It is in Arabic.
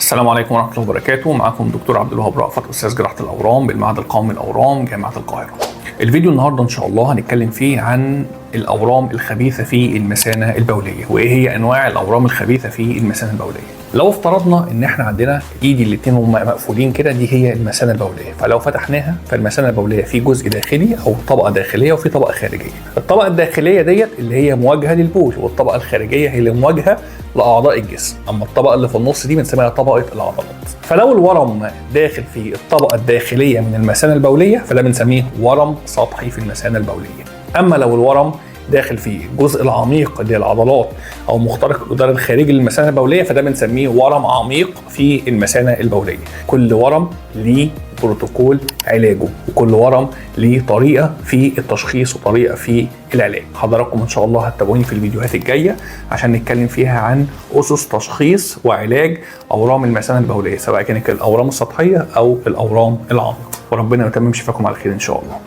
السلام عليكم ورحمة الله وبركاته. معكم دكتور عبد الوهاب رأفت، أستاذ جراحة الأورام بالمعهد القومي للأورام جامعة القاهرة. الفيديو النهارده إن شاء الله هنتكلم فيه عن الأورام الخبيثة في المثانة البولية، وإيه هي أنواع الأورام الخبيثة في المثانة البولية. لو افترضنا إن إحنا عندنا إيدي الاتنين هم مقفولين كده، دي هي المثانة البولية، فلو فتحناها فالمثانة البولية في جزء داخلي أو طبقة داخلية وفي طبقة خارجية. الطبقة الداخلية ديت اللي هي مواجهة للبول، والطبقة الخارجية هي اللي مواجهة لأعضاء الجسم، أما الطبقة اللي في النص دي بنسميها طبقة العضلات. فلو الورم داخل في الطبقة الداخلية من المثانة البولية فده بنسميه ورم سطحي في المثانة البولية. أما لو الورم داخل في الجزء العميق اللي هي العضلات او مخترق الجدار الخارجي للمثانه البوليه فده بنسميه ورم عميق في المثانه البوليه. كل ورم ليه بروتوكول علاجه، وكل ورم ليه طريقه في التشخيص وطريقه في العلاج. حضراتكم ان شاء الله هتتابعوني في الفيديوهات الجايه عشان نتكلم فيها عن اسس تشخيص وعلاج اورام المثانه البوليه، سواء كانت الاورام السطحيه او الاورام العميقه. وربنا يتمم شفاكم على خير ان شاء الله.